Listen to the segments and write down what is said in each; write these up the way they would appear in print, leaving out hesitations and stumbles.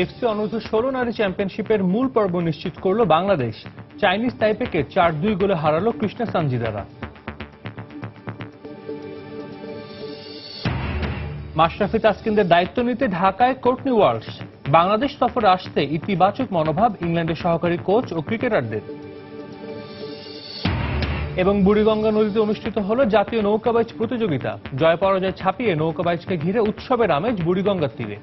FC অনূর্ধ্ব-16 নারী চ্যাম্পিয়নশিপের মূল পর্ব নিশ্চিত করল বাংলাদেশ। চাইনিজ তাইপেকে 4-2 গোলে হারালো কৃষ্ণা সানজিদারা। মাশরাফি তাসকিনদের দায়িত্ব নিতে ঢাকায় কোর্টনি ওয়ালশ। বাংলাদেশ সফরে আসতে ইতিবাচক মনোভাব ইংল্যান্ডের সহকারী কোচ ও ক্রিকেটারদের। এবং বুড়িগঙ্গা নদীতে অনুষ্ঠিত হল জাতীয় নৌকাবাইজ প্রতিযোগিতা। জয় পরাজয় ছাপিয়ে নৌকাবাইজকে ঘিরে উৎসবের আমেজ বুড়িগঙ্গার তীরে।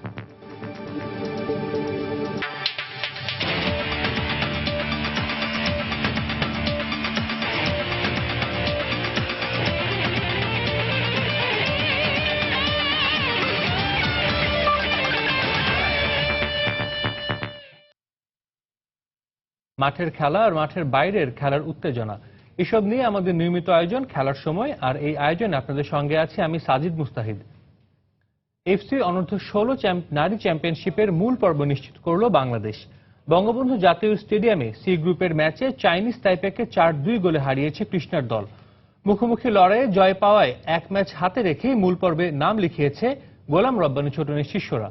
মাঠের খেলা আর মাঠের বাইরের খেলার উত্তেজনা, এসব নিয়ে আমাদের নিয়মিত আয়োজন খেলার সময়। আর এই আয়োজনে আপনাদের সঙ্গে আছি আমি সাজিদ মুস্তাহিদ। এফসি অনূর্ধ্ব-16 নারী চ্যাম্পিয়নশিপের মূল পর্ব নিশ্চিত করল বাংলাদেশ। বঙ্গবন্ধু জাতীয় স্টেডিয়ামে সি গ্রুপের ম্যাচে চাইনিজ তাইপেকে 4-2 গোলে হারিয়েছে কৃষ্ণার দল। মুখোমুখি লড়াইয়ে জয় পাওয়ায় এক ম্যাচ হাতে রেখেই মূল পর্বে নাম লিখিয়েছে গোলাম রব্বানী ছোটনের শিষ্যরা।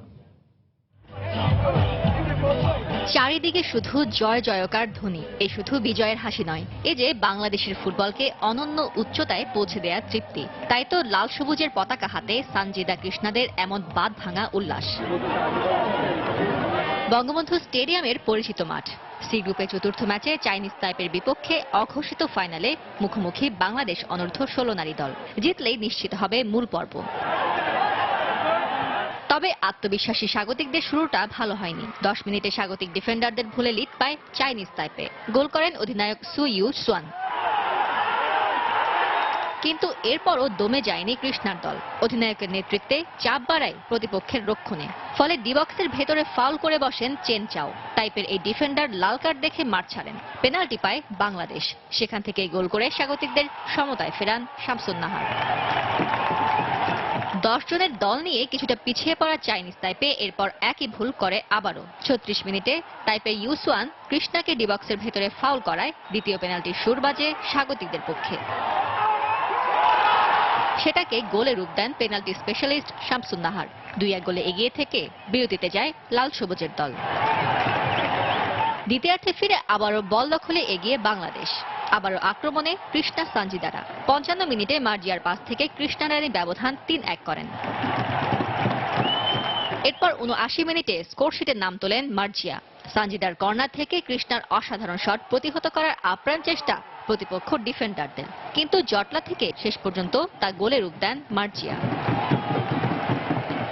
চারিদিকে শুধু জয় জয়কার ধ্বনি। এ শুধু বিজয়ের হাসি নয়, এ যে বাংলাদেশের ফুটবলকে অনন্য উচ্চতায় পৌঁছে দেওয়ার তৃপ্তি। তাই তো লাল সবুজের পতাকা হাতে সানজিদা কৃষ্ণাদের এমন বাঁধ ভাঙা উল্লাস। বঙ্গবন্ধু স্টেডিয়ামের পরিচিত মাঠ। সি গ্রুপে চতুর্থ ম্যাচে চাইনিজ তাইপের বিপক্ষে অঘোষিত ফাইনালে মুখোমুখি বাংলাদেশ অনূর্ধ্ব-16 নারী দল। জিতলেই নিশ্চিত হবে মূল পর্ব। তবে আত্মবিশ্বাসী স্বাগতিকদের শুরুটা ভালো হয়নি। 10 মিনিটে স্বাগতিক ডিফেন্ডারদের ভুলে লিড পায় চাইনিজ তাইপে। গোল করেন অধিনায়ক সু ইউ সোয়ান। কিন্তু এরপরও দমে যায়নি কৃষ্ণার দল। অধিনায়কের নেতৃত্বে চাপ বাড়ায় প্রতিপক্ষের রক্ষণে। ফলে ডি বক্সের ভেতরে ফাউল করে বসেন চেন চাও। তাইপের এই ডিফেন্ডার লাল কার্ড দেখে মাঠ ছাড়েন। পেনাল্টি পায় বাংলাদেশ। সেখান থেকেই গোল করে স্বাগতিকদের সমতায় ফেরান শামসুন নাহার। 10 জনের দল নিয়ে কিছুটা পিছিয়ে পড়া চাইনিজ তাইপে এরপর একই ভুল করে আবারও। 36 মিনিটে তাইপে ইউসুয়ান কৃষ্ণাকে ডিবক্সের ভেতরে ফাউল করায় দ্বিতীয় পেনাল্টির সুর বাজে স্বাগতিকদের পক্ষে। সেটাকে গোলে রূপ দেন পেনাল্টি স্পেশালিস্ট শামসুন নাহার। 2-1 গোলে এগিয়ে থেকে বিরতিতে যায় লাল সবুজের দল। দ্বিতীয়ার্ধে ফিরে আবারও বল দখলে এগিয়ে বাংলাদেশ। আবারও আক্রমণে কৃষ্ণা সানজিদারা। 55 মিনিটে মার্জিয়ার পাস থেকে কৃষ্ণা রানী ব্যবধান 3-1 করেন। এরপর 79 মিনিটে স্কোরশিটের নাম তোলেন মার্জিয়া। সানজিদার কর্নার থেকে কৃষ্ণার অসাধারণ শট প্রতিহত করার আপ্রাণ চেষ্টা প্রতিপক্ষ ডিফেন্ডারদের, কিন্তু জটলা থেকে শেষ পর্যন্ত তা গোলে রূপ দেন মার্জিয়া।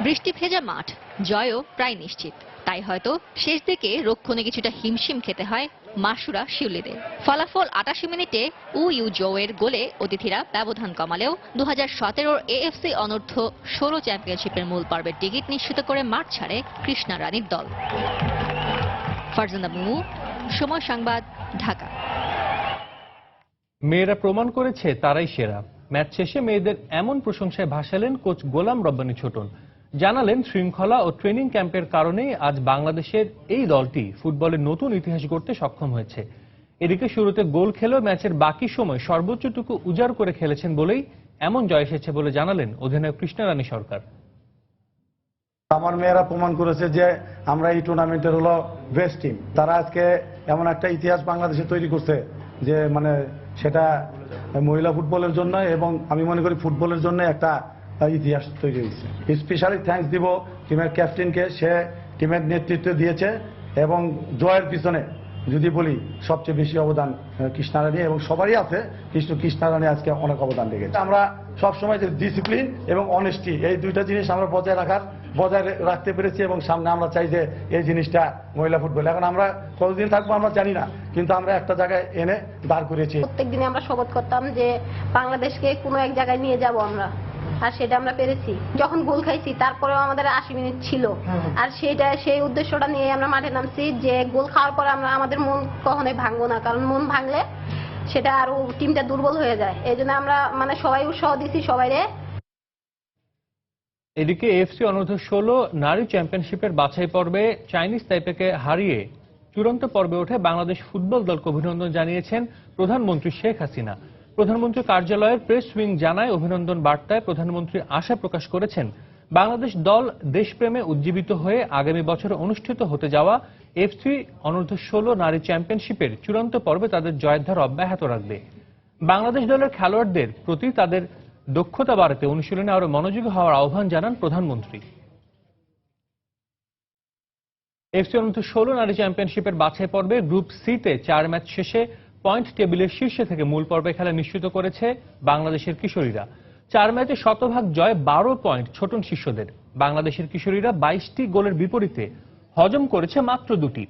বৃষ্টি ভেজা মাঠ, জয়ও প্রায় নিশ্চিত। তাই হয়তো শেষ দিকে রক্ষণে কিছুটা হিমশিম খেতে হয় মাসুরা শিউলিদের। ফলাফল 88 মিনিটে উ ইউ জোয়ের গোলে অতিথিরা ব্যবধান কমালেও 2017 এএফসি অনূর্ধ্ব-16 চ্যাম্পিয়নশিপের মূল পর্বের টিকিট নিশ্চিত করে মাঠ ছাড়ে কৃষ্ণা রানীর দল। ফারজানা মুমু, সময় সংবাদ, ঢাকা। মেয়েরা প্রমাণ করেছে তারাই সেরা। ম্যাচ শেষে মেয়েদের এমন প্রশংসায় ভাসালেন কোচ গোলাম রব্বানী ছোটন। জানালেন শৃঙ্খলা ও ট্রেনিং ক্যাম্পের কারণেই আজ বাংলাদেশের এই দলটি ফুটবলের নতুন ইতিহাস গড়তে সক্ষম হয়েছে। এদিকে শুরুতে গোল খেলেও ম্যাচের বাকি সময় সর্বোচ্চটুকু উজাড় করে খেলেছেন বলেই এমন জয় এসেছে বলে জানালেন অধিনায়ক কৃষ্ণা রানী সরকার। আমার মেয়েরা প্রমাণ করেছে যে আমরা এই টুর্নামেন্টের হলো বেস্ট টিম। তারা আজকে এমন একটা ইতিহাস বাংলাদেশে তৈরি করছে যে সেটা মহিলা ফুটবলের জন্য এবং আমি মনে করি ফুটবলের জন্য একটা ইতিহাস তৈরি হয়েছে। স্পেশালি থ্যাঙ্কস দিব টিমের ক্যাপ্টেনকে, সে টিমের নেতৃত্ব দিয়েছে এবং জয়ের পিছনে যদি বলি সবচেয়ে বেশি অবদান কৃষ্ণা রানী এবং সবারই আছে, কৃষ্ণা রানী আজকে অনেক অবদান রেখেছে। আমরা সবসময় যে ডিসিপ্লিন এবং অনেস্টি, এই দুইটা জিনিস আমরা বজায় রাখতে পেরেছি এবং সামনে আমরা চাই যে এই জিনিসটা মহিলা ফুটবল। এখন আমরা কতদিন থাকবো আমরা জানি না, কিন্তু আমরা একটা জায়গায় এনে দাঁড় করেছি। প্রত্যেকদিনে আমরা শপথ করতাম যে বাংলাদেশকে কোনো এক জায়গায় নিয়ে যাব আমরা, আর সেটা আমরা পেরেছি। যখন গোল খাইছি তারপরেও আমাদের 80 মিনিট ছিল, আর সেই উদ্দেশ্যটা নিয়ে আমরা মাঠে নামছি যে গোল খাওয়ার পর আমরা আমাদের মন কখনোই ভাঙবো না, কারণ মন ভাঙলে সেটা আরো টিমটা দুর্বল হয়ে যায়। এই জন্য আমরা সবাই উৎসাহ দিছি সবাইরে। এদিকে এফসি অনূর্ধ্ব-16 নারী চ্যাম্পিয়নশিপের বাছাই পর্বে চাইনিজ তাইপেকে হারিয়ে চূড়ান্ত পর্বে ওঠে বাংলাদেশ ফুটবল দলকে অভিনন্দন জানিয়েছেন প্রধানমন্ত্রী শেখ হাসিনা। প্রধানমন্ত্রী কার্যালয়ের প্রেস উইং জানায়, অভিনন্দন বার্তায় প্রধানমন্ত্রী আশা প্রকাশ করেছেন বাংলাদেশ দল দেশপ্রেমে উজ্জীবিত হয়ে আগামী বছর অনুষ্ঠিত হতে যাওয়া এফসি অনূর্ধ্ব-16 নারী চ্যাম্পিয়নশিপের চূড়ান্ত পর্বে তাদের জয়ের ধারা অব্যাহত রাখবে। বাংলাদেশ দলের খেলোয়াড়দের প্রতি তাদের দক্ষতা বাড়াতে অনুশীলনে আরো মনোযোগী হওয়ার আহ্বান জানান প্রধানমন্ত্রী। এফসি অনূর্ধ্ব-16 নারী চ্যাম্পিয়নশিপের বাছাই পর্বে গ্রুপ সিতে 4 ম্যাচ শেষে পয়েন্ট টেবিলের শীর্ষে থেকে মূল পর্বে খেলা নিশ্চিত করেছে বাংলাদেশের কিশোরীরা। 4 ম্যাচে শতভাগ জয়, 12 পয়েন্ট ছোটন শিষ্যদের। বাংলাদেশের কিশোরীরা 22টি গোলের বিপরীতে হজম করেছে মাত্র 2টি।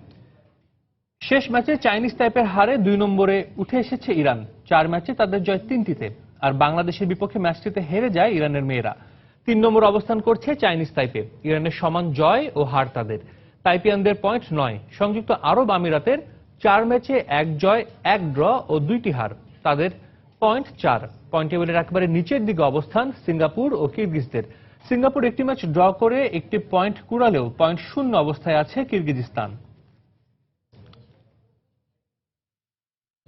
শেষ ম্যাচে চাইনিজ তাইপের হারে 2 নম্বরে উঠে এসেছে ইরান। 4 ম্যাচে তাদের জয় 3টিতে, আর বাংলাদেশের বিপক্ষে ম্যাচটিতে হেরে যায় ইরানের মেয়েরা। 3 নম্বর অবস্থান করছে চাইনিজ তাইপে। ইরানের সমান জয় ও হার তাদের। তাইপিয়ানদের পয়েন্ট 9। সংযুক্ত আরব আমিরাতের 4 ম্যাচে 1 জয়, 1 ড্র ও 2টি হার, তাদের পয়েন্ট 4। পয়েন্ট টেবিলের একেবারে নিচের দিকে অবস্থান সিঙ্গাপুর ও কিরগিজদের। সিঙ্গাপুর একটি ম্যাচ ড্র করে একটি পয়েন্ট কুড়ালেও পয়েন্ট শূন্য অবস্থায় আছে কিরগিজস্তান।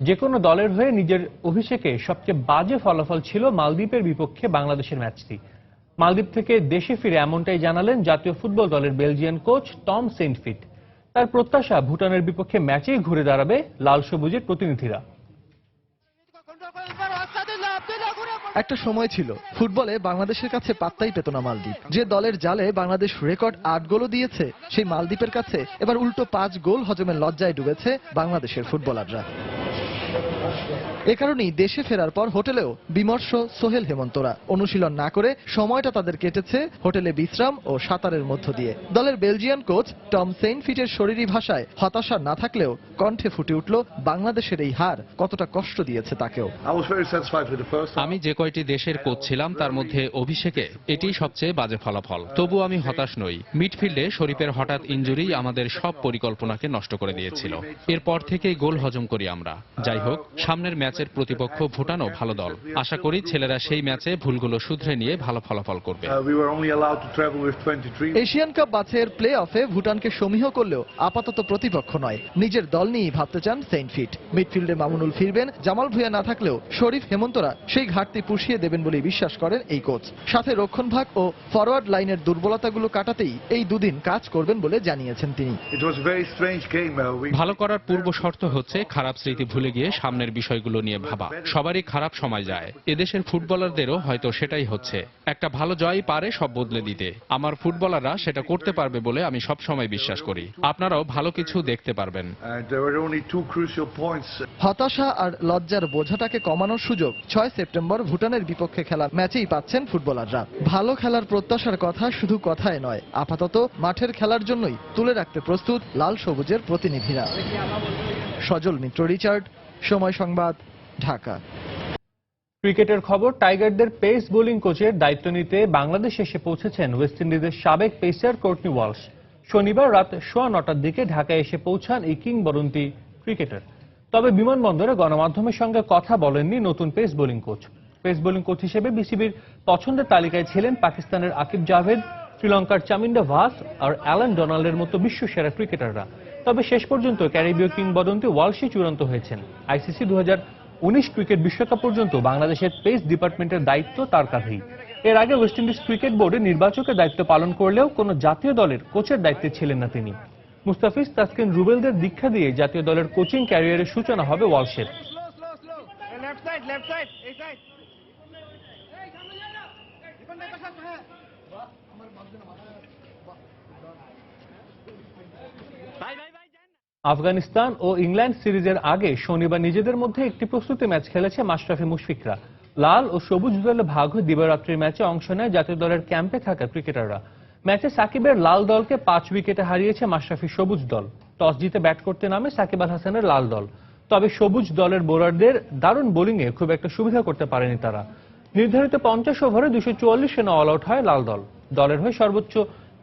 যে কোনো দলের হয়ে নিজের অভিষেকে সবচেয়ে বাজে ফলাফল ছিল মালদ্বীপের বিপক্ষে বাংলাদেশের ম্যাচটি। মালদ্বীপ থেকে দেশে ফিরে এমনটাই জানালেন জাতীয় ফুটবল দলের বেলজিয়ান কোচ টম সেন্টফিট। তার প্রত্যাশা ভুটানের বিপক্ষে ম্যাচেই ঘুরে দাঁড়াবে লাল সবুজের প্রতিনিধিরা। একটা সময় ছিল ফুটবলে বাংলাদেশের কাছে পাত্তাই পেত না মালদ্বীপ। যে দলের জালে বাংলাদেশ রেকর্ড 8 গোলও দিয়েছে, সেই মালদ্বীপের কাছে এবার উল্টো 5 গোল হজমের লজ্জায় ডুবেছে বাংলাদেশের ফুটবলাররা। এ কারণেই দেশে ফেরার পর হোটেলেও বিমর্ষ সোহেল হেমন্তরা। অনুশীলন না করে সময়টা তাদের কেটেছে হোটেলে বিশ্রাম ও সাঁতারের মধ্য দিয়ে। দলের বেলজিয়ান কোচ টম সেইনফিটের শরীরী ভাষায় হতাশা না থাকলেও কণ্ঠে ফুটে উঠল বাংলাদেশের এই হার কতটা কষ্ট দিয়েছে তাকেও। আমি যে কয়টি দেশের কোচ ছিলাম তার মধ্যে অভিষেকে এটি সবচেয়ে বাজে ফলাফল। তবু আমি হতাশ নই। মিডফিল্ডে শরীফের হঠাৎ ইনজুরি আমাদের সব পরিকল্পনাকে নষ্ট করে দিয়েছিল। এরপর থেকেই গোল হজম করি আমরা। যাই হোক, সামনের ম্যাচের প্রতিপক্ষ ভুটানও ভালো দল। আশা করি ছেলেরা সেই ম্যাচে ভুলগুলো শুধরে নিয়ে ভালো ফলাফল করবে। এশিয়ান কাপ বাছাইয়ের প্লে অফে ভুটানকে সমীহ করলেও আপাতত প্রতিপক্ষ নয়। নিজের দল নিয়েই ভাবতে চান সেইনফিট। মিডফিল্ডে মামুনুল ফিরবেন, জামাল ভুঁইয়া না থাকলেও শরীফ হেমন্তরা সেই ঘাটতি পুষিয়ে দেবেন বলেই বিশ্বাস করেন এই কোচ। সাথে রক্ষণভাগ ও ফরওয়ার্ড লাইনের দুর্বলতাগুলো কাটাতেই এই দুদিন কাজ করবেন বলে জানিয়েছেন তিনি। ভালো করার পূর্ব শর্ত হচ্ছে খারাপ স্মৃতি ভুলে গিয়ে সামনের বিষয়গুলো নিয়ে ভাবা। সবারই খারাপ সময় যায়, এদেশের ফুটবলারদেরও হয়তো সেটাই হচ্ছে। একটা ভালো জয় পারে সব বদলে দিতে। আমার ফুটবলাররা সেটা করতে পারবে বলে আমি সব সময় বিশ্বাস করি। আপনারাও ভালো কিছু দেখতে পারবেন। হতাশা আর লজ্জার বোঝাটাকে কমানোর সুযোগ 6 সেপ্টেম্বর ভুটানের বিপক্ষে খেলা ম্যাচেই পাচ্ছেন ফুটবলাররা। ভালো খেলার প্রত্যাশার কথা শুধু কথায় নয়, আপাতত মাঠের খেলার জন্যই তুলে রাখতে প্রস্তুত লাল সবুজের প্রতিনিধিরা। সজল মিত্র, রিচার্ড, সময় সংবাদ, ঢাকা। ক্রিকেটের খবর, টাইগারদের পেস বোলিং কোচের দায়িত্ব নিতে বাংলাদেশে এসে পৌঁছেছেন ওয়েস্ট ইন্ডিজের সাবেক পেসার কোর্টনি ওয়ালশ। শনিবার রাত 9:15টার দিকে ঢাকায় এসে পৌঁছান এই কিংবদন্তি ক্রিকেটার। তবে বিমানবন্দরে গণমাধ্যমের সঙ্গে কথা বলেননি নতুন pace bowling coach. Pace bowling coach হিসেবে বিসিবির পছন্দের তালিকায় ছিলেন পাকিস্তানের আকিব জাভেদ, শ্রীলঙ্কার চামিন্ডা ভাস আর অ্যালান ডোনাল্ডের মতো বিশ্বসেরা ক্রিকেটাররা। তবে শেষ পর্যন্ত ক্যারিবীয় কিংবদন্তি ওয়ালশই চূড়ান্ত হয়েছেন। আইসিসি 2019 ক্রিকেট বিশ্বকাপ পর্যন্ত বাংলাদেশের পেস ডিপার্টমেন্টের দায়িত্ব তার কাঁধেই। এর আগে ওয়েস্ট ইন্ডিজ ক্রিকেট বোর্ডে নির্বাচকের দায়িত্ব পালন করলেও কোনো জাতীয় দলের কোচের দায়িত্বে ছিলেন না তিনি। মুস্তাফিজ, তাসকিন, রুবেলদের দীক্ষা দিয়ে জাতীয় দলের কোচিং ক্যারিয়ারের সূচনা হবে ওয়ালশের। আফগানিস্তান ও ইংল্যান্ড সিরিজের আগে শনিবার নিজেদের মধ্যে একটি প্রস্তুতি ম্যাচ খেলেছে মাশরাফি মুশফিকরা। লাল ও সবুজ দলে ভাগ হয়ে দিবারাত্রির ম্যাচে অংশ নেয় জাতীয় দলের ক্যাম্পে থাকা ক্রিকেটাররা। ম্যাচে সাকিবের লাল দলকে 5 উইকেটে হারিয়েছে মাশরাফি সবুজ দল। টস জিতে ব্যাট করতে নামে সাকিব আল হাসানের লাল দল। তবে সবুজ দলের বোলারদের দারুণ বোলিংয়ে খুব একটা সুবিধা করতে পারেনি তারা। নির্ধারিত 50 ওভারে 244 রানে অল আউট হয় লাল দল। দলের হয়ে সর্বোচ্চ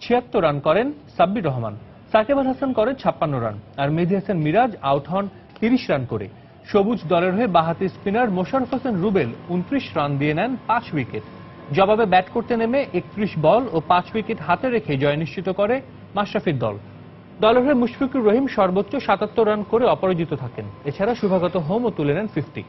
76 রান করেন সাব্বির রহমান। সাকিব আল হাসান করেন 56 রান, আর মেহেদী হাসান মিরাজ আউট হন 30 রান করে। সবুজ দলের হয়ে বাঁহাতি স্পিনার মোশাররফ হোসেন রুবেল 29 রান দিয়ে নেন 5 উইকেট। জবাবে ব্যাট করতে নেমে 31 বল ও 5 উইকেট হাতে রেখে জয় নিশ্চিত করে মাশরাফির দল। দলের হয়ে মুশফিকুর রহিম সর্বোচ্চ 77 রান করে অপরাজিত থাকেন। এছাড়া শুভাগত হোমও তুলে নেন 50।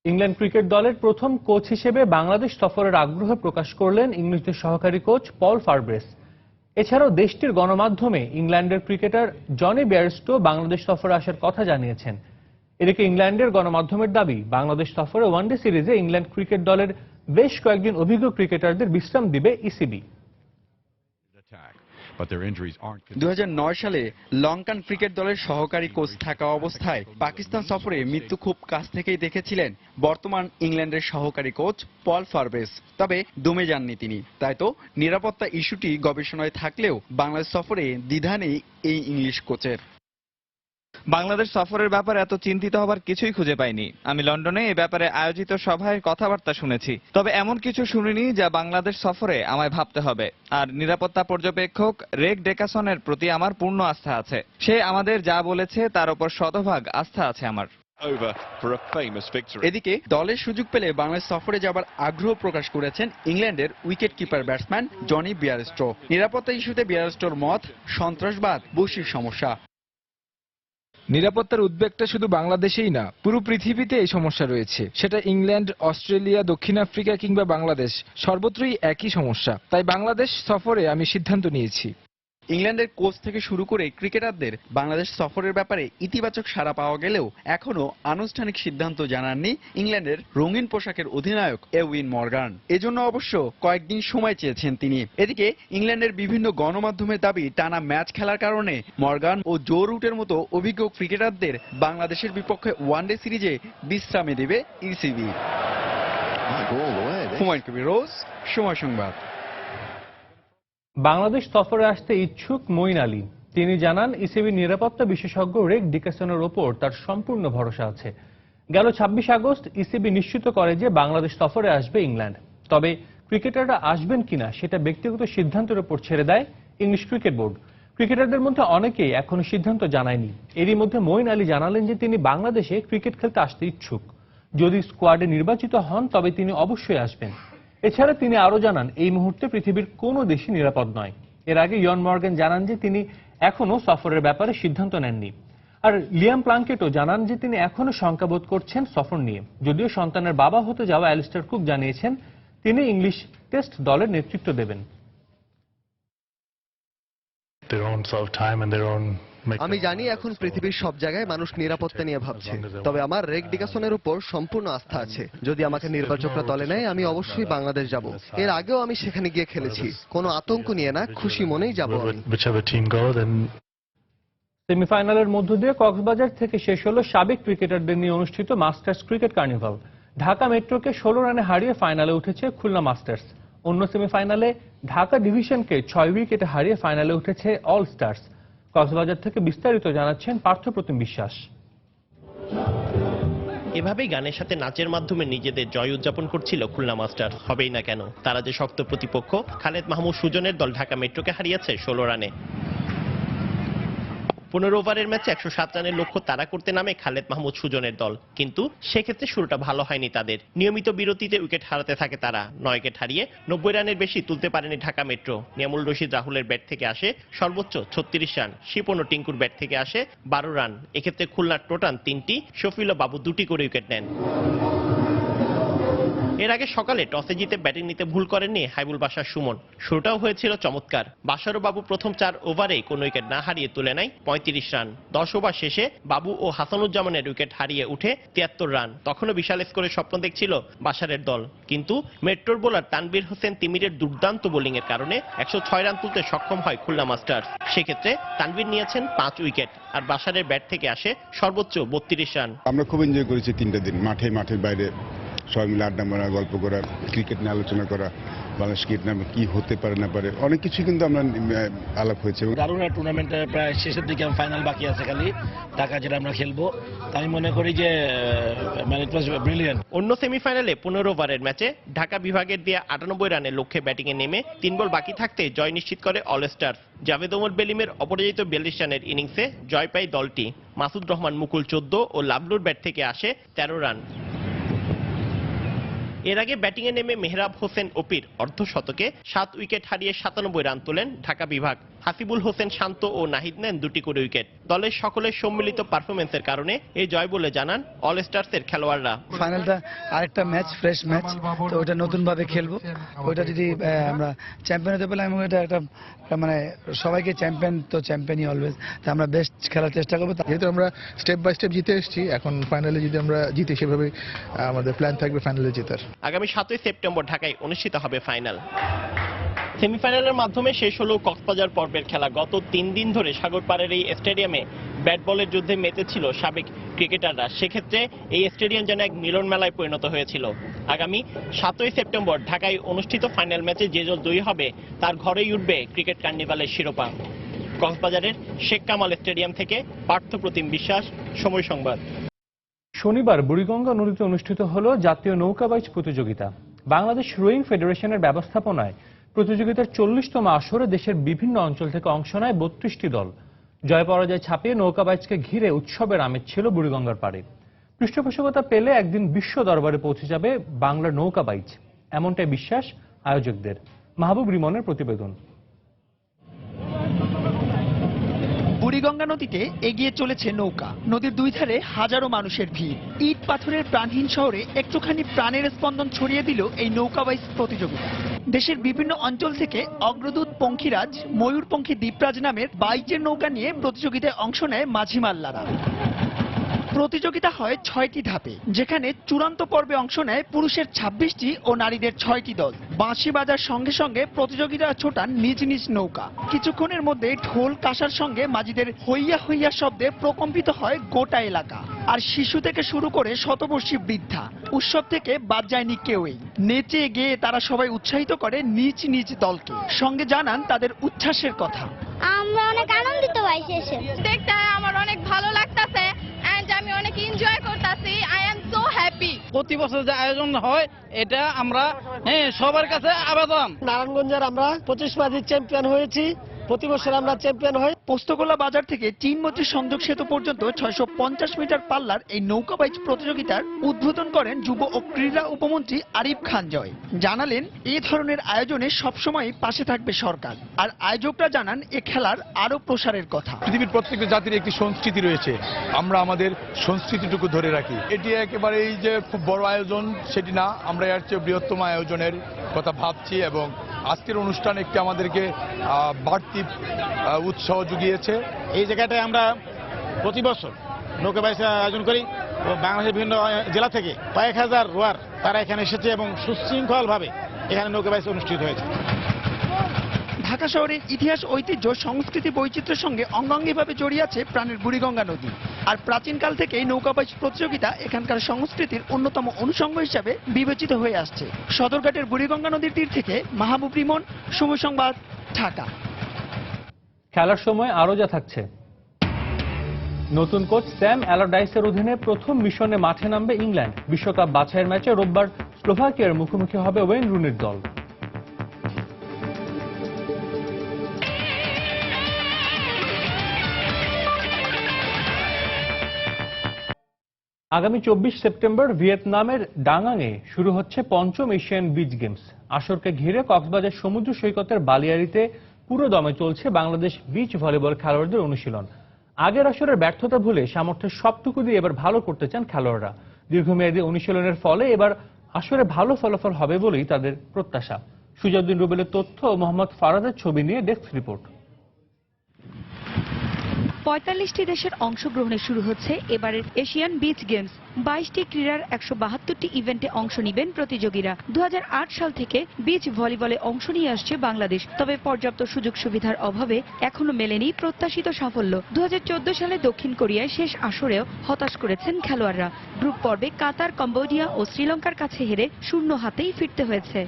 ইংল্যান্ড ক্রিকেট দলের প্রথম কোচ হিসেবে বাংলাদেশ সফরের আগ্রহ প্রকাশ করলেন ইংলিশদের সহকারী কোচ পল ফারব্রেস। এছাড়াও দেশটির গণমাধ্যমে ইংল্যান্ডের ক্রিকেটার জনি বেয়ারস্টো বাংলাদেশ সফরে আসার কথা জানিয়েছেন। এদিকে ইংল্যান্ডের গণমাধ্যমের দাবি, বাংলাদেশ সফরে ওয়ানডে সিরিজে ইংল্যান্ড ক্রিকেট দলের বেশ কয়েকজন অভিজ্ঞ ক্রিকেটারদের বিশ্রাম দিবে ইসিবি। 2009 সালে লঙ্কান ক্রিকেট দলের সহকারী কোচ থাকা অবস্থায় পাকিস্তান সফরে মৃত্যু খুব কাছ থেকেই দেখেছিলেন বর্তমান ইংল্যান্ডের সহকারী কোচ পল ফারব্রেস। তবে দমে যাননি তিনি। তাই তো নিরাপত্তা ইস্যুটি গবেষণায় থাকলেও বাংলাদেশ সফরে দ্বিধা নেই এই ইংলিশ কোচের। বাংলাদেশ সফরের ব্যাপারে এত চিন্তিত হবার কিছুই খুঁজে পাইনি। আমি লন্ডনে এ ব্যাপারে আয়োজিত সভায় কথাবার্তা শুনেছি, তবে এমন কিছু শুনিনি যা বাংলাদেশ সফরে আমায় ভাবতে হবে। আর নিরাপত্তা পর্যবেক্ষক রেক ডেকাসনের প্রতি আমার পূর্ণ আস্থা আছে। সে আমাদের যা বলেছে তার উপর শতভাগ আস্থা আছে আমার। এদিকে দলের সুযোগ পেলে বাংলাদেশ সফরে যাবার আগ্রহ প্রকাশ করেছেন ইংল্যান্ডের wicket keeper batsman Jonny Bairstow. নিরাপত্তা ইস্যুতে বেয়ারস্টোর মত, সন্ত্রাসবাদ বৈশ্বিক সমস্যা। নিরাপত্তার উদ্বেগটা শুধু বাংলাদেশেই না, পুরো পৃথিবীতে এই সমস্যা রয়েছে। সেটা ইংল্যান্ড, অস্ট্রেলিয়া, দক্ষিণ আফ্রিকা কিংবা বাংলাদেশ, সর্বত্রই একই সমস্যা। তাই বাংলাদেশ সফরে আমি সিদ্ধান্ত নিয়েছি। ইংল্যান্ডের কোচ থেকে শুরু করে ক্রিকেটারদের বাংলাদেশ সফরের ব্যাপারে ইতিবাচক সাড়া পাওয়া গেলেও এখনো আনুষ্ঠানিক সিদ্ধান্ত জানাননি ইংল্যান্ডের রঙিন পোশাকের অধিনায়ক এউইন মর্গান। এজন্য অবশ্য কয়েকদিন সময় চেয়েছেন তিনি। এদিকে ইংল্যান্ডের বিভিন্ন গণমাধ্যমের দাবি, টানা ম্যাচ খেলার কারণে মর্গান ও জো রুটের মতো অভিজ্ঞ ক্রিকেটারদের বাংলাদেশের বিপক্ষে ওয়ানডে সিরিজে বিশ্রামে দেবে ইসিবি। হুমায়ুন কবির রোজ, সময় সংবাদ। বাংলাদেশ সফরে আসতে ইচ্ছুক মঈন আলী। তিনি জানান, ইসিবি নিরাপত্তা বিশেষজ্ঞ রেক ডিকাসনের ওপর তার সম্পূর্ণ ভরসা আছে। গেল 26 আগস্ট ইসিবি নিশ্চিত করে যে বাংলাদেশ সফরে আসবে ইংল্যান্ড। তবে ক্রিকেটাররা আসবেন কিনা সেটা ব্যক্তিগত সিদ্ধান্তের উপর ছেড়ে দেয় ইংলিশ ক্রিকেট বোর্ড। ক্রিকেটারদের মধ্যে অনেকেই এখনো সিদ্ধান্ত জানায়নি। এরই মধ্যে মঈন আলী জানালেন যে তিনি বাংলাদেশে ক্রিকেট খেলতে আসতে ইচ্ছুক। যদি স্কোয়াডে নির্বাচিত হন তবে তিনি অবশ্যই আসবেন। এছাড়া তিনি আরো জানান, এই মুহূর্তে পৃথিবীর কোনো দেশই নিরাপদ নয়। এর আগে ইয়ন মর্গান জানান যে তিনি এখনো সফরের ব্যাপারে সিদ্ধান্ত নেননি। আর লিয়াম প্লাঙ্কেটও জানান যে তিনি এখনো শঙ্কাবোধ করছেন সফর নিয়ে। যদিও সন্তানের বাবা হতে যাওয়া অ্যালিস্টার কুক জানিয়েছেন তিনি ইংলিশ টেস্ট দলের নেতৃত্ব দেবেন। আমি জানি এখন পৃথিবীর সব জায়গায় মানুষ নিরাপত্তা নিয়ে ভাবছে, তবে আমার রেক ডিকাসনের উপর সম্পূর্ণ আস্থা আছে। যদি আমাকে নির্বাচকরা দলে নেয় আমি অবশ্যই বাংলাদেশ যাব। এর আগেও আমি সেখানে গিয়ে খেলেছি। কোনো আতঙ্ক নিয়ে না, খুশি মনেই যাব আমি। সেমিফাইনালের মধ্য দিয়ে কক্সবাজার থেকে শেষ হলো সাবেক ক্রিকেটারদের নিয়ে অনুষ্ঠিত মাস্টার্স ক্রিকেট কার্নিভাল। ঢাকা মেট্রোকে 16 রানে হারিয়ে ফাইনালে উঠেছে খুলনা মাস্টার্স। অন্য সেমিফাইনালে ঢাকা ডিভিশনকে 6 উইকেটে হারিয়ে ফাইনালে উঠেছে অল স্টার্স। কক্সবাজার থেকে বিস্তারিত জানাচ্ছেন পার্থপ্রতিম বিশ্বাস। এভাবেই গানের সাথে নাচের মাধ্যমে নিজেদের জয় উদযাপন করছিল খুলনা মাস্টার্স। হবেই না কেন, তারা যে শক্ত প্রতিপক্ষ। খালেদ মাহমুদ সুজনের দল ঢাকা মেট্রোকে হারিয়েছে 16 রানে। 15 ওভারের ম্যাচে 107 রানের লক্ষ্য তাড়া করতে নামে খালেদ মাহমুদ সুজনের দল, কিন্তু সেক্ষেত্রে শুরুটা ভালো হয়নি তাদের। নিয়মিত বিরতিতে উইকেট হারাতে থাকে তারা। 9 উইকেট হারিয়ে 90 রানের বেশি তুলতে পারেনি ঢাকা মেট্রো। নিয়ামুল রশিদ রাহুলের ব্যাট থেকে আসে সর্বোচ্চ 36 রান, শিপন ও টিঙ্কুর ব্যাট থেকে আসে 12 রান। এক্ষেত্রে খুলনার টোটাল 3টি, শফিল ও বাবু 2টি করে উইকেট নেন। এর আগে সকালে টসে জিতে ব্যাটিং নিতে ভুল করেননি হাইবুল বাশার সুমন। শুরুটাও হয়েছিল চমৎকার। বাশার ও বাবু প্রথম 4 ওভারে কোনো উইকেট না হারিয়ে তুলে নেয় 35 রান। 10 ওভার শেষে বাবু ও হাসানুজ্জামানের উইকেট হারিয়ে উঠে 73 রান। তখনও বিশাল স্কোরের স্বপ্ন দেখছিল বাশারের দল, কিন্তু মেট্রোর বোলার তানভীর হোসেন তিমিরের দুর্দান্ত বোলিং এর কারণে 106 রান তুলতে সক্ষম হয় খুলনা মাস্টার্স। সেক্ষেত্রে তানভীর নিয়েছেন 5 উইকেট, আর বাশারের ব্যাট থেকে আসে সর্বোচ্চ 32 রান। আমরা খুব এনজয় করেছি 3টা দিন, মাঠের বাইরে সবাই মিলে আড্ডা মারা, গল্প করা, ক্রিকেট নিয়ে আলোচনা করা, বাংলাদেশ ক্রিকেট নামে কি হতে পারে না পারে, অনেক কিছু কিন্তু আমরা আলাপ হয়েছে। দারুণ টুর্নামেন্টের প্রায় শেষের দিকে ফাইনাল বাকি আছে খালি, ঢাকা যেটা আমরা খেলবো। আমি মনে করি যে ইট ওয়াজ ব্রিলিয়ান্ট। অন্য সেমিফাইনালে 15 ওভারের ম্যাচে ঢাকা বিভাগের দিয়ে 98 রানের লক্ষ্যে ব্যাটিংয়ে নেমে 3 বল বাকি থাকতে জয় নিশ্চিত করে অল স্টার্স। জাভেদ ওমর বেলিমের অপরাজিত 42 রানের ইনিংসে জয় পায় দলটি। মাসুদ রহমান মুকুল 14 ও লাবলুর ব্যাট থেকে আসে 13 রান। এর আগে ব্যাটিংয়ে নেমে মেহরাব হোসেন অপির অর্ধশতকে 7 উইকেট হারিয়ে 97 রান তোলেন ঢাকা বিভাগ। হাসিবুল হোসেন শান্ত ও নাহিদ নেন 2টি করে উইকেট। দলের সকলের সম্মিলিত পারফরমেন্সের কারণে এই জয় বলে জানান অল স্টারসের খেলোয়াড়রা। ফাইনালটা আরেকটা ম্যাচ, ফ্রেশ ম্যাচ, তো ওইটা নতুন ভাবে খেলবো। ওইটা যদি আমরা চ্যাম্পিয়ন হতে পারলে, আমি এটা একটা মানে সবাইকে চ্যাম্পিয়ন তো চ্যাম্পিয়নই অলওয়েজ, তো আমরা বেস্ট খেলার চেষ্টা করবো। যেহেতু আমরা স্টেপ বাই স্টেপ জিতে এসেছি, এখন ফাইনালে যদি আমরা জিতে সেভাবে আমাদের প্ল্যান থাকবে ফাইনালে জেতার। আগামী 7ই সেপ্টেম্বর ঢাকায় অনুষ্ঠিত হবে ফাইনাল। সেমিফাইনালের মাধ্যমে শেষ হলো কক্সবাজার পর্বের খেলা। গত 3 দিন ধরে সাগরপাড়ের এই স্টেডিয়ামে ব্যাট বলের যুদ্ধে মেতেছিল সাবেক ক্রিকেটাররা। সেক্ষেত্রে এই স্টেডিয়াম যেন এক মিলন মেলায় পরিণত হয়েছিল। আগামী 7ই সেপ্টেম্বর ঢাকায় অনুষ্ঠিত ফাইনাল ম্যাচে যে দল জয়ী হবে তার ঘরেই উঠবে ক্রিকেট কার্নিভালের শিরোপা। কক্সবাজারের শেখ কামাল স্টেডিয়াম থেকে পার্থপ্রতিম বিশ্বাস, সময় সংবাদ। শনিবার বুড়িগঙ্গা নদীতে অনুষ্ঠিত হলো জাতীয় নৌকাবাইজ প্রতিযোগিতা। বাংলাদেশ রোয়িং ফেডারেশনের ব্যবস্থাপনায় প্রতিযোগিতার 40তম আসরে দেশের বিভিন্ন অঞ্চল থেকে অংশ নেয় 32টি দল। জয় পরাজয় ছাপিয়ে নৌকাবাইজকে ঘিরে উৎসবের আমেজ ছিল বুড়িগঙ্গার পাড়ে। পৃষ্ঠপোষকতা পেলে একদিন বিশ্ব দরবারে পৌঁছে যাবে বাংলার নৌকাবাইজ, এমনটাই বিশ্বাস আয়োজকদের। মাহবুব রিমনের প্রতিবেদন। বুড়িগঙ্গা নদীতে এগিয়ে চলেছে নৌকা। নদীর দুই ধারে হাজারো মানুষের ভিড়। ইট পাথরের প্রাণহীন শহরে একটুখানি প্রাণের স্পন্দন ছড়িয়ে দিল এই নৌকাবাইজ প্রতিযোগিতা। দেশের বিভিন্ন অঞ্চল থেকে অগ্রদূত পঙ্খিরাজ, ময়ূরপঙ্খী দ্বীপরাজ নামের বাইচের নৌকা নিয়ে প্রতিযোগিতায় অংশ নেয় মাঝি মাল্লারা। প্রতিযোগিতা হয় 6টি ধাপে, যেখানে চূড়ান্ত পর্বে অংশ নেয় পুরুষের 26টি ও নারীদের 6টি দল। বাঁশি বাজার সঙ্গে সঙ্গে প্রতিযোগিতা ছোটান নিজ নিজ নৌকা। কিছুক্ষণের মধ্যে ঢোল কাঁসার সঙ্গে মাঝিদের হইয়া হইয়া শব্দে প্রকম্পিত হয় গোটা এলাকা। আর শিশু থেকে শুরু করে শতবর্ষী বৃদ্ধা, উৎসব থেকে বাদ যায়নি কেউই। নেচে গেয়ে তারা সবাই উৎসাহিত করে নিজ নিজ দলকে। সঙ্গে জানান তাদের উচ্ছ্বাসের কথা। আমরা অনেক আনন্দিত পাইছি, দেখতে আমার অনেক ভালো লাগতেছে, আমি অনেক এনজয় করতেছি। I am so happy. প্রতি বছর যে আয়োজন হয় এটা আমরা সবার কাছে আবেদন। নারায়ণগঞ্জের আমরা 25 মাঝির চ্যাম্পিয়ন হয়েছি, প্রতি বছর আমরা চ্যাম্পিয়ন হই। পোস্তগোলা বাজার থেকে চীনমৈত্রী সংযোগ সেতু পর্যন্ত 650 মিটার পাল্লার এই নৌকাবাইজ প্রতিযোগিতার উদ্বোধন করেন যুব ও ক্রীড়া উপমন্ত্রী আরিফ খান জয়। জানালেন এই ধরনের আয়োজনে সবসময় পাশে থাকবে সরকার। আর আয়োজকরা জানান এ খেলার আরো প্রসারের কথা। পৃথিবীর প্রত্যেকটা জাতির একটি সংস্কৃতি রয়েছে, আমরা আমাদের সংস্কৃতিটুকু ধরে রাখি। এটি একেবারে এই যে খুব বড় আয়োজন সেটি না, আমরা এর চেয়ে বৃহত্তম আয়োজনের কথা ভাবছি এবং আজকের অনুষ্ঠান একটি আমাদেরকে বাড়তি উৎসাহ জুগিয়েছে। এই জায়গাটায় আমরা প্রতি বছর নৌকাবাইজ আয়োজন করি। বাংলাদেশের বিভিন্ন জেলা থেকে কয়েক হাজার রোয়ার তারা এখানে এসেছে এবং সুশৃঙ্খলভাবে এখানে নৌকাবাইজ অনুষ্ঠিত হয়েছে। ঢাকা শহরের ইতিহাস, ঐতিহ্য, সংস্কৃতি, বৈচিত্র্যের সঙ্গে অঙ্গাঙ্গিভাবে জড়িয়ে আছে প্রাণের বুড়িগঙ্গা নদী। আর প্রাচীনকাল থেকেই নৌকাবাইজ প্রতিযোগিতা এখানকার সংস্কৃতির অন্যতম অনুষঙ্গ হিসাবে বিবেচিত হয়ে আসছে। সদরঘাটের বুড়িগঙ্গা নদীর তীর থেকে মাহবুব রিমন, সময় সংবাদ, ঢাকা। খেলার সময় আরও যা থাকছে। নতুন কোচ স্যাম অ্যালারডাইসের অধীনে প্রথম মিশনে মাঠে নামবে ইংল্যান্ড। বিশ্বকাপ বাছাইয়ের ম্যাচে রোববার স্লোভাকিয়ার মুখোমুখি হবে ওয়েন রুনির দল। আগামী 24 সেপ্টেম্বর ভিয়েতনামের ডাঙ্গাংয়ে শুরু হচ্ছে 5ম এশিয়ান বিচ গেমস। আসরকে ঘিরে কক্সবাজার সমুদ্র সৈকতের বালিয়াড়িতে পুরো দমে চলছে বাংলাদেশ বিচ ভলিবল খেলোয়াড়দের অনুশীলন। আগের আসরের ব্যর্থতা ভুলে সামর্থ্যের সবটুকু দিয়ে এবার ভালো করতে চান খেলোয়াড়রা। দীর্ঘমেয়াদী অনুশীলনের ফলে এবার আসরে ভালো ফলাফল হবে বলেই তাদের প্রত্যাশা। সুজাউদ্দিন রুবেলের তথ্য ও মোহাম্মদ ফারাদের ছবি নিয়ে ডেস্ক রিপোর্ট। 45টি দেশের অংশগ্রহণে শুরু হচ্ছে এবারের এশিয়ান বিচ গেমস। 22টি ক্রীড়ার 172টি ইভেন্টে অংশ নেবেন প্রতিযোগীরা। 2008 সাল থেকে বিচ ভলিবলে অংশ নিয়ে আসছে বাংলাদেশ, তবে পর্যাপ্ত সুযোগ সুবিধার অভাবে এখনো মেলেনি প্রত্যাশিত সাফল্য। 2014 সালে দক্ষিণ কোরিয়ায় শেষ আসরেও হতাশ করেছেন খেলোয়াড়রা। গ্রুপ পর্বে কাতার, কম্বোডিয়া ও শ্রীলঙ্কার কাছে হেরে শূন্য হাতেই ফিরতে হয়েছে।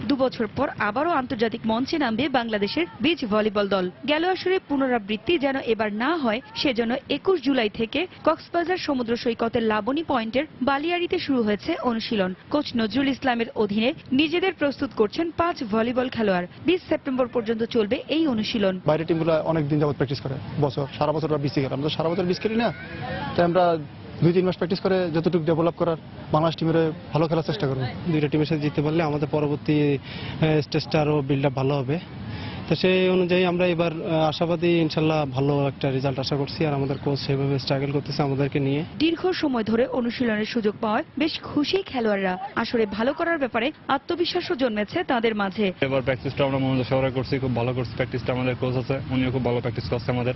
2 বছর পর আবারও আন্তর্জাতিক মঞ্চে নামবে বাংলাদেশের বিচ ভলিবল দল। গেল আসরে পুনরাবৃত্তি যেন এবার না হয়, সেজন্য 21 জুলাই থেকে কক্সবাজার সমুদ্র সৈকতের লাবণী পয়েন্টের বালিয়াড়িতে শুরু হয়েছে অনুশীলন। কোচ নজরুল ইসলামের অধীনে নিজেদের প্রস্তুত করছেন 5 ভলিবল খেলোয়াড়। 20 সেপ্টেম্বর পর্যন্ত চলবে এই অনুশীলন। বাইরের টিমগুলো অনেক দিন যাবত প্র্যাকটিস করে, সারা বছর বিচ খেলে। আমরা সারা বছর বিচ খেলি না, তাই আমরা 2-3 মাস প্র্যাকটিস করে যতটুকু ডেভেলপ করার বাংলাদেশ টিমের ভালো খেলার চেষ্টা করবো। 2টা টিমের সাথে জিততে পারলে আমাদের পরবর্তী স্টেজটা আরও বিল্ড আপ ভালো হবে তো সেই অনুযায়ী আমরা এবার আশাবাদী, ইনশাল্লাহ ভালো একটা রেজাল্ট আশা করছি। আর আমাদের কোচ সেভাবে স্ট্রাগল করতেছে আমাদেরকে নিয়ে। দীর্ঘ সময় ধরে অনুশীলনের সুযোগ পাওয়ায় বেশ খুশি খেলোয়াড়রা। আসরে ভালো করার ব্যাপারে আত্মবিশ্বাসও জন্মেছে তাদের মাঝে। এবার প্র্যাকটিসটা আমরা মনোযোগ সহকারে করছি, খুব ভালো করছি প্র্যাকটিসটা। আমাদের কোচ আছে, উনিও খুব ভালো প্র্যাকটিস করছে আমাদের,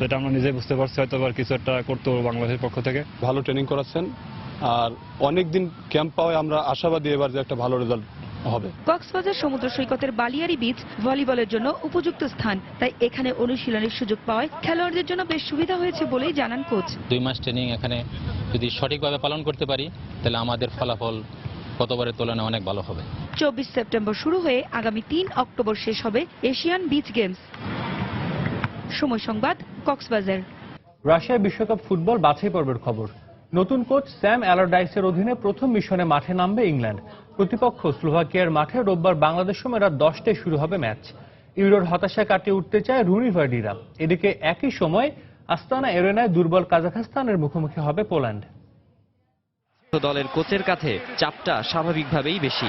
যেটা আমরা নিজেই বুঝতে পারছি হয়তো আর কিছু একটা করতে হবে বাংলাদেশের পক্ষ থেকে। ভালো ট্রেনিং করাচ্ছেন আর অনেকদিন ক্যাম্প পাওয়ায় আমরা আশাবাদী এবার যে একটা ভালো রেজাল্ট হবে। কক্সবাজার সমুদ্র সৈকতের বালিয়াড়ি বিচ ভলিবলের জন্য উপযুক্ত স্থান, তাই এখানে অনুশীলনের সুযোগ পাওয়ায় খেলোয়াড়দের জন্য বেশ সুবিধা হয়েছে বলেই জানান কোচ। 2 মাস ট্রেনিং এখানে যদি সঠিকভাবে পালন করতে পারি তাহলে আমাদের ফলাফল গতবারের তুলনায় অনেক ভালো হবে। 24 সেপ্টেম্বর শুরু হয়ে আগামী 3 অক্টোবর শেষ হবে এশিয়ান বিচ গেমস। সময় সংবাদ, কক্সবাজার। রাশিয়া বিশ্বকাপ ফুটবল বাছাই পর্বের খবর। নতুন কোচ স্যাম অ্যালারডাইসের অধীনে প্রথম মিশনে মাঠে নামবে ইংল্যান্ড। প্রতিপক্ষ স্লোভাকিয়ার মাঠে রোববার বাংলাদেশ সময় রাত 10টায় শুরু হবে ম্যাচ। ইউরোর হতাশা কাটিয়ে উঠতে চায় রুনি ভার্ডিরা। এদিকে একই সময় আস্তানা এরেনায় দুর্বল কাজাখস্তানের মুখোমুখি হবে পোল্যান্ড। দলের কোচের কাছে চাপটা স্বাভাবিকভাবেই বেশি।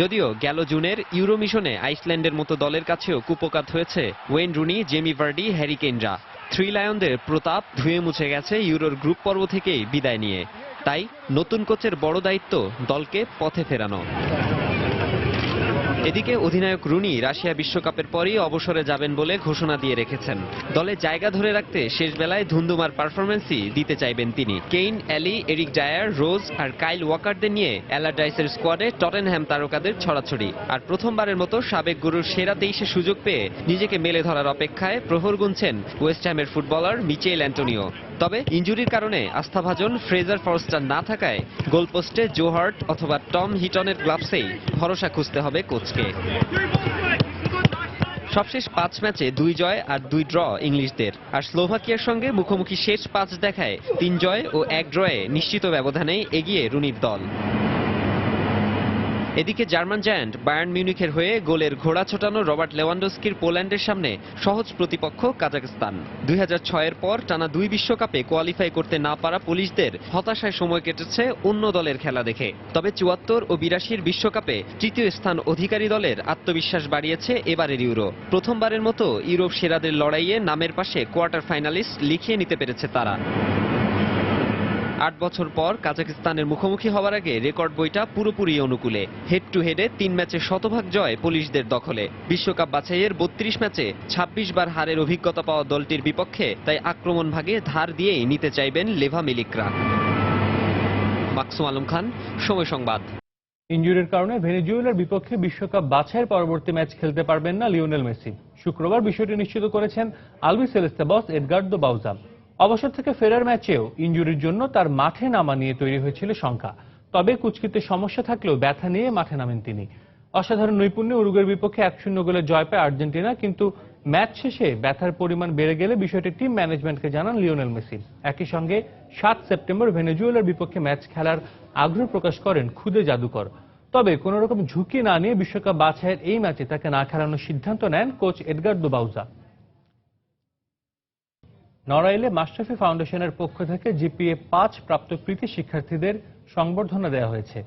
যদিও গেল জুনের ইউরো মিশনে আইসল্যান্ডের মতো দলের কাছেও কুপোকাত হয়েছে Wayne Rooney, Jamie Vardy, Harry কেইনরা। থ্রি লায়নদের প্রতাপ ধুয়ে মুছে গেছে ইউরোর গ্রুপ পর্ব থেকেই বিদায় নিয়ে। তাই নতুন কোচের বড় দায়িত্ব দলকে পথে ফেরানো। এদিকে অধিনায়ক রুনি রাশিয়া বিশ্বকাপের পরই অবসরে যাবেন বলে ঘোষণা দিয়ে রেখেছেন। দলে জায়গা ধরে রাখতে শেষ বেলায় ধুন্ধুমার পারফরমেন্সই দিতে চাইবেন তিনি। কেইন, অ্যালি, এরিক ডায়ার, রোজ আর কাইল ওয়াকারদের নিয়ে অ্যালারডাইসের স্কোয়াডে টটেনহ্যাম তারকাদের ছড়াছড়ি। আর প্রথমবারের মতো সাবেক গুরুর সেরা 23-এ সুযোগ পেয়ে নিজেকে মেলে ধরার অপেক্ষায় প্রহর গুনছেন ওয়েস্ট হ্যামের ফুটবলার মিচেল অ্যান্টোনিও। তবে ইনজুরির কারণে আস্থাভাজন ফ্রেজার ফরস্টার না থাকায় গোলপোস্টে জো হার্ট অথবা টম হিটনের গ্লাভসেই ভরসা খুঁজতে হবে কোচকে। সবশেষ 5 ম্যাচে 2 জয় আর 2 ড্র ইংলিশদের। আর স্লোভাকিয়ার সঙ্গে মুখোমুখি শেষ 5 দেখায় 3 জয় ও 1 ড্রয়ে নিশ্চিত ব্যবধানে এগিয়ে রুনির দল। এদিকে জার্মান জায়ান্ট বায়ার্ন মিউনিখের হয়ে গোলের ঘোড়া ছোটানো রবার্ট লেভানডস্কির পোল্যান্ডের সামনে সহজ প্রতিপক্ষ কাজাখস্তান। 2006-এর পর টানা 2 বিশ্বকাপে কোয়ালিফাই করতে না পারা পুলিশদের হতাশায় সময় কেটেছে অন্য দলের খেলা দেখে। তবে 74 ও 82-র বিশ্বকাপে তৃতীয় স্থান অধিকারী দলের আত্মবিশ্বাস বাড়িয়েছে এবারের ইউরো। প্রথমবারের মতো ইউরোপ সেরাদের লড়াইয়ে নামের পাশে কোয়ার্টার ফাইনালিস্ট লিখিয়ে নিতে পেরেছে তারা। 8 বছর পর কাজাখস্তানের মুখোমুখি হওয়ার আগে রেকর্ড বইটা পুরোপুরি অনুকূলে। হেড টু হেডে 3 ম্যাচে শতভাগ জয় পুলিশদের দখলে। বিশ্বকাপ বাছাইয়ের 32 ম্যাচে 26 বার হারের অভিজ্ঞতা পাওয়া দলটির বিপক্ষে তাই আক্রমণ ভাগে ধার দিয়েই নিতে চাইবেন লেভা মিলিকরা। মাকসুম আলম খান, সময় সংবাদ। ইনজুরির কারণে ভেনেজুয়েলার বিপক্ষে বিশ্বকাপ বাছাইয়ের পরবর্তী ম্যাচ খেলতে পারবেন না লিওনেল মেসি। শুক্রবার বিষয়টি নিশ্চিত করেছেন আলবি সেলেস্তে বস এডগার্দো বাউজা। অবসর থেকে ফেরার ম্যাচেও ইনজুরির জন্য তার মাঠে নামা নিয়ে তৈরি হয়েছিল শঙ্কা। তবে কুচকিতে সমস্যা থাকলেও ব্যথা নিয়ে মাঠে নামেন তিনি। অসাধারণ নৈপুণ্যে উরুগুয়ের বিপক্ষে 1-0 গোলে জয় পায় আর্জেন্টিনা, কিন্তু ম্যাচ শেষে ব্যথার পরিমাণ বেড়ে গেলে বিষয়টি টিম ম্যানেজমেন্টকে জানান লিওনেল মেসি। একই সঙ্গে 7 সেপ্টেম্বর ভেনেজুয়েলার বিপক্ষে ম্যাচ খেলার আগ্রহ প্রকাশ করেন খুদে জাদুকর। তবে কোন রকম ঝুঁকি না নিয়ে বিশ্বকাপ বাছাইয়ের এই ম্যাচে তাকে না খেলানোর সিদ্ধান্ত নেন কোচ এডগার্দো বাউজা। নড়াইলে মাশরাফি ফাউন্ডেশনের পক্ষ থেকে জিপিএ 5 প্রাপ্ত কৃতি শিক্ষার্থীদের সংবর্ধনা দেওয়া হয়েছে।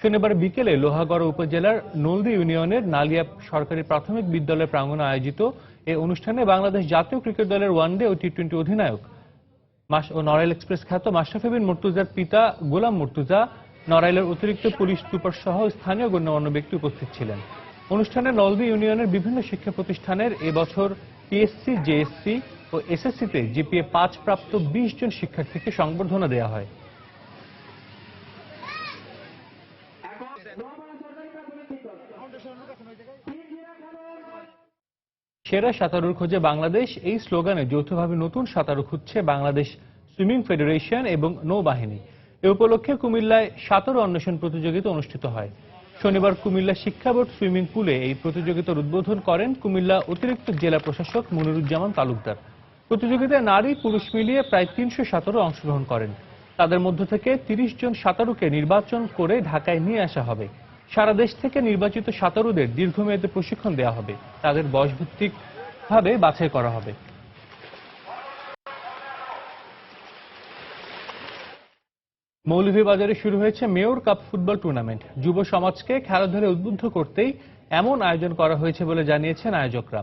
শনিবার বিকেলে লোহাগড় উপজেলার নলদি ইউনিয়নের নালিয়া সরকারি প্রাথমিক বিদ্যালয় প্রাঙ্গণে আয়োজিত এই অনুষ্ঠানে বাংলাদেশ জাতীয় ক্রিকেট দলের ওয়ানডে ও টি-20 অধিনায়ক ও নড়াইল এক্সপ্রেস খ্যাত মাশরাফি বিন মুর্তুজার পিতা গোলাম মুর্তুজা, নড়াইলের অতিরিক্ত পুলিশ সুপার সহ স্থানীয় গণ্যমান্য ব্যক্তি উপস্থিত ছিলেন। অনুষ্ঠানে নলদি ইউনিয়নের বিভিন্ন শিক্ষা প্রতিষ্ঠানের এবছর পিএসসি, জেএসসি ও এসএসসিতে জিপিএ 5 প্রাপ্ত 20 জন শিক্ষার্থীকে সংবর্ধনা দেওয়া হয়। সেরা সাঁতারুর খোঁজে বাংলাদেশ, এই স্লোগানে যৌথভাবে নতুন সাঁতারু খুঁজছে বাংলাদেশ সুইমিং ফেডারেশন এবং নৌবাহিনী। এ উপলক্ষে কুমিল্লায় সাঁতারু অন্বেষণ প্রতিযোগিতা অনুষ্ঠিত হয়। শনিবার কুমিল্লা শিক্ষা বোর্ড সুইমিং পুলে এই প্রতিযোগিতার উদ্বোধন করেন কুমিল্লা অতিরিক্ত জেলা প্রশাসক মনিরুজ্জামান তালুকদার। প্রতিযোগিতায় নারী পুরুষ মিলিয়ে প্রায় 300 সাঁতারু অংশগ্রহণ করেন। তাদের মধ্য থেকে 30 জন সাঁতারুকে নির্বাচন করে ঢাকায় নিয়ে আসা হবে। সারা দেশ থেকে নির্বাচিত সাঁতারুদের দীর্ঘমেয়াদী প্রশিক্ষণ দেওয়া হবে। তাদের বয়সভিত্তিকভাবে বাছাই করা হবে। মৌলভীবাজারে শুরু হয়েছে মেয়র কাপ ফুটবল টুর্নামেন্ট। যুব সমাজকে খেলাধুলায় উদ্বুদ্ধ করতেই এমন আয়োজন করা হয়েছে বলে জানিয়েছেন আয়োজকরা।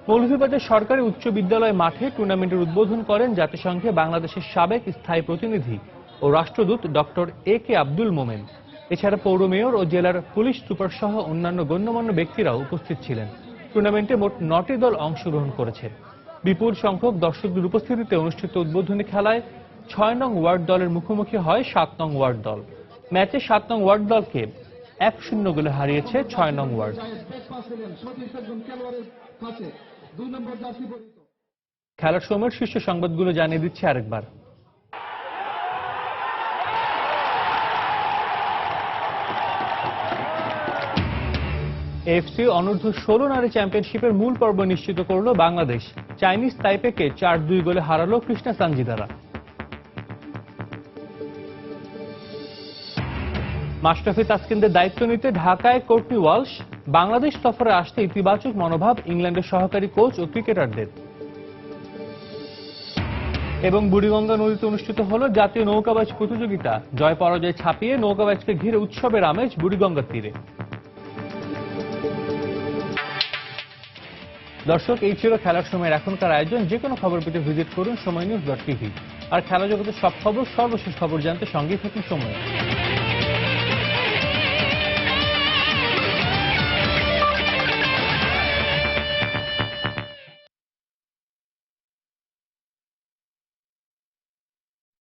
মৌলভীবাজার সরকারি উচ্চ বিদ্যালয় মাঠে টুর্নামেন্টের উদ্বোধন করেন জাতিসংঘে বাংলাদেশের সাবেক স্থায়ী প্রতিনিধি ও রাষ্ট্রদূত ডক্টর A.K. আব্দুল মোমেন। এছাড়া পৌর মেয়র ও জেলার পুলিশ সুপার সহ অন্যান্য গণ্যমান্য ব্যক্তিরাও উপস্থিত ছিলেন। টুর্নামেন্টে মোট 9টি দল অংশগ্রহণ করেছে। বিপুল সংখ্যক দর্শকদের উপস্থিতিতে অনুষ্ঠিত উদ্বোধনী খেলায় 6 নং ওয়ার্ড দলের মুখোমুখি হয় 7 নং ওয়ার্ড দল। ম্যাচে 7 নং ওয়ার্ড দলকে 1-0 গোলে হারিয়েছে 6 নং ওয়ার্ড। খেলার সময়ের শীর্ষ সংবাদগুলো জানিয়ে দিচ্ছি আরেকবার। এফসি অনূর্ধ্ব 16 নারী চ্যাম্পিয়নশিপের মূল পর্ব নিশ্চিত করল বাংলাদেশ। চাইনিজ তাইপেকে 4-2 গোলে হারালো কৃষ্ণা সানজিদারা। মাশরাফি তাসকিনদের দায়িত্ব নিতে ঢাকায় কোর্টনি ওয়ালশ। বাংলাদেশ সফরে আসতে ইতিবাচক মনোভাব ইংল্যান্ডের সহকারী কোচ ও ক্রিকেটারদের। এবং বুড়িগঙ্গা নদীতে অনুষ্ঠিত হল জাতীয় নৌকাবাজ প্রতিযোগিতা। জয় পরাজয় ছাপিয়ে নৌকাবাজকে ঘিরে উৎসবের আমেজ বুড়িগঙ্গার তীরে। দর্শক, এই ছিল খেলার সময়ের এখনকার আয়োজন। যে কোনো খবর পেতে ভিজিট করুন সময়নিউজ.tv। আর খেলা জগতের সব খবর, সর্বশেষ খবর জানতে সঙ্গেই থাকুন সময়।